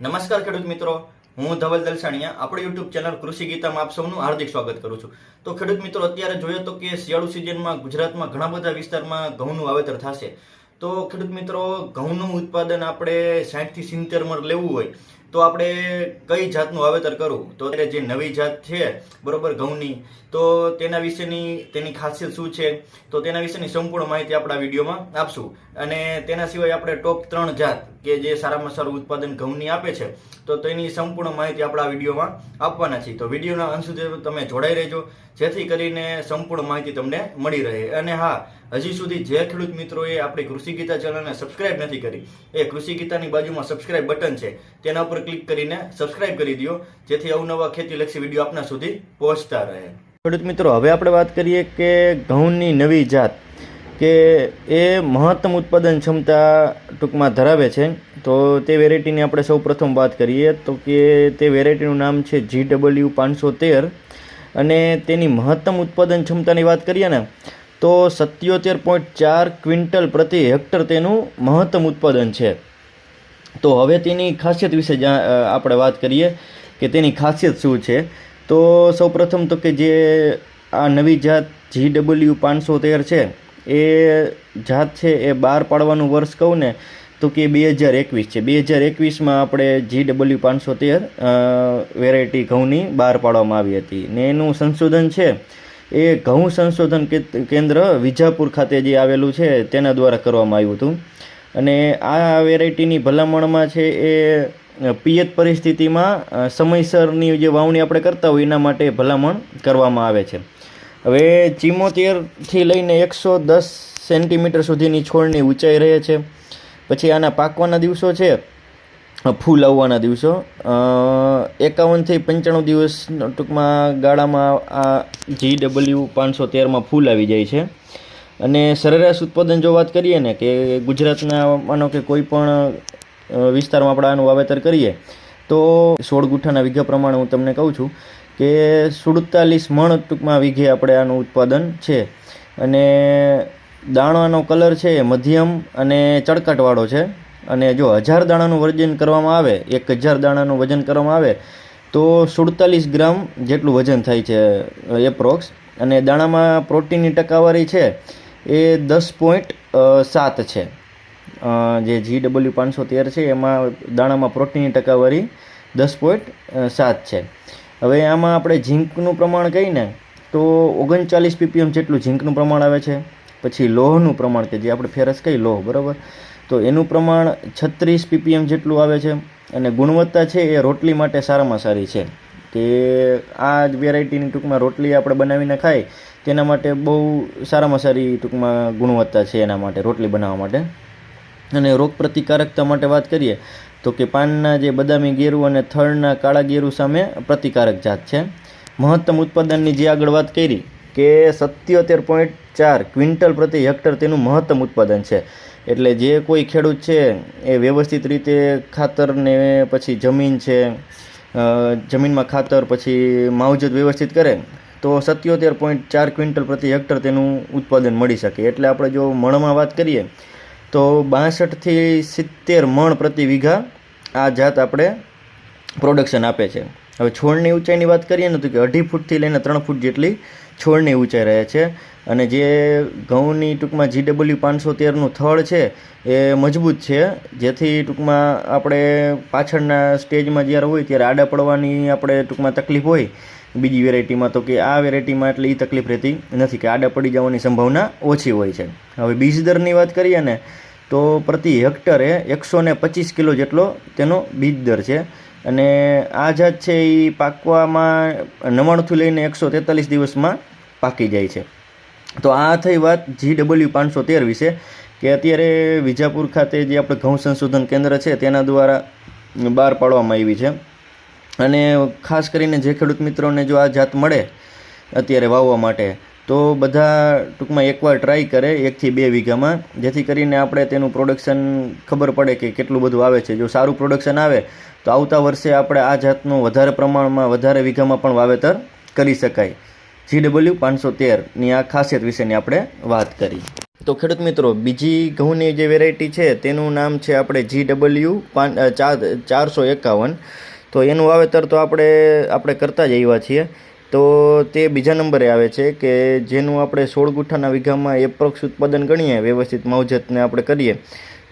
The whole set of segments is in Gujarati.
નમસ્કાર ખેડૂત મિત્રો, હું ધવલ દલસાણીયા આપણી યુટ્યુબ ચેનલ કૃષિ ગીતામાં આપ સૌનું હાર્દિક સ્વાગત કરું છું। તો ખેડૂત મિત્રો, અત્યારે જોઈએ તો કે શિયાળુ સિઝનમાં ગુજરાતમાં ઘણા બધા વિસ્તારમાં ઘઉંનું વાવેતર થશે। તો ખેડૂત મિત્રો, ઘઉંનું ઉત્પાદન આપણે 60 થી 70 મણ લેવું હોય તો આપણે કઈ જાતનું વાવેતર કરવું? તો અત્યારે જે નવી જાત છે બરોબર ઘઉંની, તો તેના વિશેની તેની ખાસિયત શું છે, તો તેના વિશેની સંપૂર્ણ માહિતી આપણા વિડીયોમાં આપશું। અને તેના સિવાય આપણે ટોપ 3 જાત કે જે સારામાં સારું ઉત્પાદન ઘઉંની આપે છે, તો તેની સંપૂર્ણ માહિતી આપણા વિડીયોમાં આપવાના છીએ। તો વિડીયોના અંત સુધી તમે જોડાઈ રહેજો, જેથી કરીને સંપૂર્ણ માહિતી તમને મળી રહે। અને હા, હજી સુધી જે ખેડૂત મિત્રોએ આપણી કૃષિ ગીતા ચેનલને સબસ્ક્રાઇબ નથી કરી, એ કૃષિ ગીતાની બાજુમાં સબસ્ક્રાઇબ બટન છે, તેના ઉપર ક્લિક કરીને સબસ્ક્રાઇબ કરી દો, જેથી અવનવા ખેતીલક્ષી વિડીયો આપના સુધી પહોંચતા રહે। ખેડૂત મિત્રો, હવે આપણે વાત કરીએ કે ઘઉંની નવી જાત કે એ મહત્તમ ઉત્પાદન ક્ષમતા ટૂંકમાં ધરાવે છે, તો તે વેરાયટીની આપણે સૌ પ્રથમ વાત કરીએ તો કે તે વેરાયટીનું નામ છે GW 513 અને તેની મહત્તમ ઉત્પાદન ક્ષમતાની વાત કરીએ ને તો 77.4 ક્વિન્ટલ પ્રતિ હેક્ટર તેનું મહત્તમ ઉત્પાદન છે। તો હવે તેની ખાસિયત વિશે આપણે વાત કરીએ કે તેની ખાસિયત શું છે। તો સૌપ્રથમ તો કે જે આ નવી જાત GW 513 છે, એ જાત છે એ બહાર પાડવાનું વર્ષ કહું ને તો કે 2021 છે। 2021માં આપણે GW 513 વેરાયટી ઘઉંની બહાર પાડવામાં આવી હતી ને એનું સંશોધન છે એ ઘઉં સંશોધન કેન્દ્ર વિજાપુર ખાતે જે આવેલું છે તેના દ્વારા કરવામાં આવ્યું હતું। અને આ વેરાયટીની ભલામણમાં છે એ પિયત પરિસ્થિતિમાં સમયસરની જે વાવણી આપણે કરતા હોય એના માટે ભલામણ કરવામાં આવે છે। હવે 74થી લઈને 110 સેન્ટીમીટર સુધીની છોડની ઊંચાઈ રહે છે। પછી આના પાકવાના દિવસો છે, ફૂલ આવવાના દિવસો 51 થી 95 દિવસ ટૂંકમાં ગાળામાં આ GW 513માં ફૂલ આવી જાય છે। અને સરેરાશ ઉત્પાદન જો વાત કરીએ ને કે ગુજરાતના માનો કે કોઈ પણ વિસ્તારમાં આપણે આનું વાવેતર કરીએ તો 16 ગુઠ્ઠાના વીઘા પ્રમાણે હું તમને કહું છું કે 47 મણ ટૂંકમાં વીઘે આપણે આનું ઉત્પાદન છે। અને દાણાનો કલર છે એ મધ્યમ અને ચળકાટવાળો છે। અને જો 1000 દાણાનું વજન કરવામાં આવે, 1000 દાણાનું વજન કરવામાં આવે તો 47 ગ્રામ જેટલું વજન થાય છે એપ્રોક્સ। અને દાણામાં પ્રોટીનની ટકાવારી છે એ 10.7 છે। જે GW 513 છે એમાં દાણામાં પ્રોટીનની ટકાવારી 10.7 છે। હવે આમાં આપણે ઝીંકનું પ્રમાણ કહીને તો 39 ppm જેટલું ઝીંકનું પ્રમાણ આવે છે। પછી લોહનું પ્રમાણ કે જે આપણે ફેરસ કહીએ લોહ, બરાબર, તો એનું પ્રમાણ 36 ppm જેટલું આવે છે। અને ગુણવત્તા છે એ રોટલી માટે સારામાં સારી છે કે આ જ વેરાયટીની ટૂંકમાં રોટલી આપણે બનાવીને ખાઈ તેના માટે બહુ સારામાં સારી ટૂંકમાં ગુણવત્તા છે એના માટે, રોટલી બનાવવા માટે। અને રોગ પ્રતિકારકતા માટે વાત કરીએ તો કે પાનના જે બદામી ગેરું અને થડના કાળા ગેરું સામે પ્રતિકારક જાત છે। મહત્તમ ઉત્પાદનની જે આગળ વાત કરી કે 77.4 ક્વિન્ટલ પ્રતિ હેક્ટર તેનું મહત્તમ ઉત્પાદન છે। એટલે જે કોઈ ખેડૂત છે એ વ્યવસ્થિત રીતે ખાતરને પછી જમીન છે, જમીનમાં ખાતર પછી માવજત વ્યવસ્થિત કરે તો 77.4 ક્વિન્ટલ પ્રતિ હેક્ટર તેનું ઉત્પાદન મળી શકે। એટલે આપણે જો મણમાં વાત કરીએ તો 62 થી 70 મણ પ્રતિ વીઘા આ જાત આપણે પ્રોડક્શન આપે છે। હવે છોડની ઊંચાઈની વાત કરીએ ને તો કે 2.5 ફૂટથી લઈને 3 ફૂટ જેટલી છોડની ઊંચાઈ રહે છે। અને જે ઘઉંની ટૂંકમાં GW 513નું થડ છે એ મજબૂત છે, જેથી ટૂંકમાં આપણે પાછળના સ્ટેજમાં જ્યારે હોય ત્યારે આડા પડવાની આપણે ટૂંકમાં તકલીફ હોય બીજી વેરાયટીમાં, તો કે આ વેરાયટીમાં એટલે એ તકલીફ રહેતી નથી કે આડા પડી જવાની સંભાવના ઓછી હોય છે। હવે બીજ દરની વાત કરીએ ને તો પ્રતિ હેક્ટરે 125 કિલો જેટલો તેનો બીજ દર છે। અને આ જાત છે એ પાકવામાં 99 થી લઈને 143 દિવસમાં પાકી જાય છે। તો આ થઈ વાત GW 513 વિશે કે અત્યારે વિજાપુર ખાતે જે આપણે ઘઉં સંશોધન કેન્દ્ર છે તેના દ્વારા બહાર પાડવામાં આવી છે। અને ખાસ કરીને જે ખેડૂત મિત્રોને જો આ જાત મળે અત્યારે વાવવા માટે તો બધા ટૂંકમાં એકવાર ટ્રાય કરે 1 થી 2 વીઘામાં, જેથી કરીને આપણે તેનું પ્રોડક્શન ખબર પડે કે કેટલું બધું આવે છે। જો સારું પ્રોડક્શન આવે તો આવતા વર્ષે આપણે આ જાતનું વધારે પ્રમાણમાં વધારે વીઘામાં પણ વાવેતર કરી શકાય। GW 513ની આ ખાસિયત વિશેની આપણે વાત કરી। તો ખેડૂત મિત્રો, બીજી ઘઉંની જે વેરાયટી છે તેનું નામ છે આપણે GW451. તો એનું વાવેતર તો આપણે કરતા જ આવ્યા છીએ. તો તે બીજા નંબરે આવે છે કે જેનું આપણે 16 ગુઠ્ઠાના વીઘામાં એપ્રોક્સ ઉત્પાદન ગણીએ, વ્યવસ્થિત માવજતને આપણે કરીએ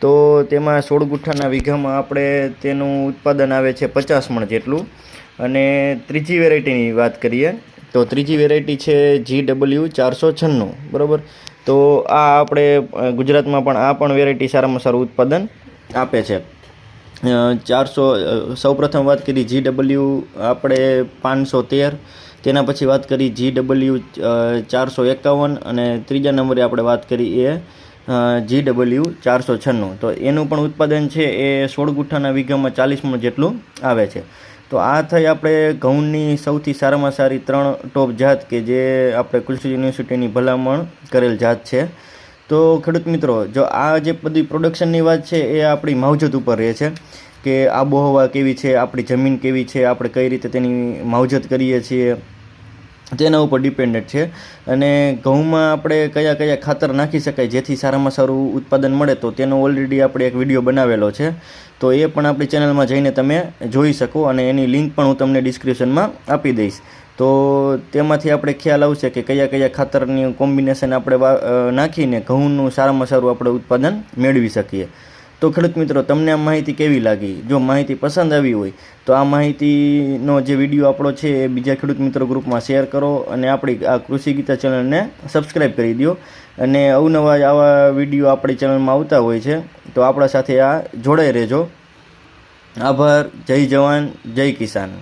તો તેમાં 16 ગુઠ્ઠાના વીઘામાં આપણે તેનું ઉત્પાદન આવે છે 50 મણ જેટલું. અને ત્રીજી વેરાયટીની વાત કરીએ તો ત્રીજી વેરાયટી છે GW496, બરાબર. તો આ આપણે ગુજરાતમાં પણ આ પણ વેરાયટી સારામાં સારું ઉત્પાદન આપે છે. સૌપ્રથમ વાત કરી GW આપણે 513, તેના પછી વાત કરી GW451 અને ત્રીજા નંબરે આપણે વાત કરી એ GW496. તો એનું પણ ઉત્પાદન છે એ 16 ગુઠ્ઠાના વીઘામાં 40 મણ જેટલું આવે છે. તો આ થઈ આપણે ઘઉંની સૌથી સારામાં સારી 3 ટોપ જાત કે જે આપણે કૃષિ યુનિવર્સિટીની ભલામણ કરેલ જાત છે. તો ખેડૂત મિત્રો, જો આ જે બધી પ્રોડક્શનની વાત છે એ આપણી માવજત ઉપર રહે છે કે આબોહવા કેવી છે, આપણી જમીન કેવી છે, આપણે કઈ રીતે તેની માવજત કરીએ છીએ તેના ઉપર ડિપેન્ડન્ટ છે. અને ઘઉંમાં આપણે કયા કયા ખાતર નાખી શકાય જેથી સારામાં સારું ઉત્પાદન મળે, તો તેનો ઓલરેડી આપણે એક વિડીયો બનાવેલો છે. તો એ પણ આપણી ચેનલમાં જઈને તમે જોઈ શકો અને એની લિંક પણ હું તમને ડિસ્ક્રિપ્શનમાં આપી દઈશ. તો તેમાંથી આપણે ખ્યાલ આવશે કે કયા કયા ખાતરની કોમ્બિનેશન આપણે નાખીને ઘઉંનું સારામાં સારું આપણે ઉત્પાદન મેળવી શકીએ. તો ખેડૂત મિત્રો, તમને આ માહિતી કેવી લાગી? જો માહિતી પસંદ આવી હોય તો આ માહિતીનો જે વિડીયો આપણો છે એ બીજા ખેડૂત મિત્રો ગ્રુપમાં શેર કરો અને આપણી આ કૃષિ ગીતા ચેનલને સબસ્ક્રાઈબ કરી દો. અને અવનવા આવા વિડીયો આપણી ચેનલમાં આવતા હોય છે તો આપણા સાથે આ જોડાઈ રહેજો. આભાર. જય જવાન, જય કિસાન.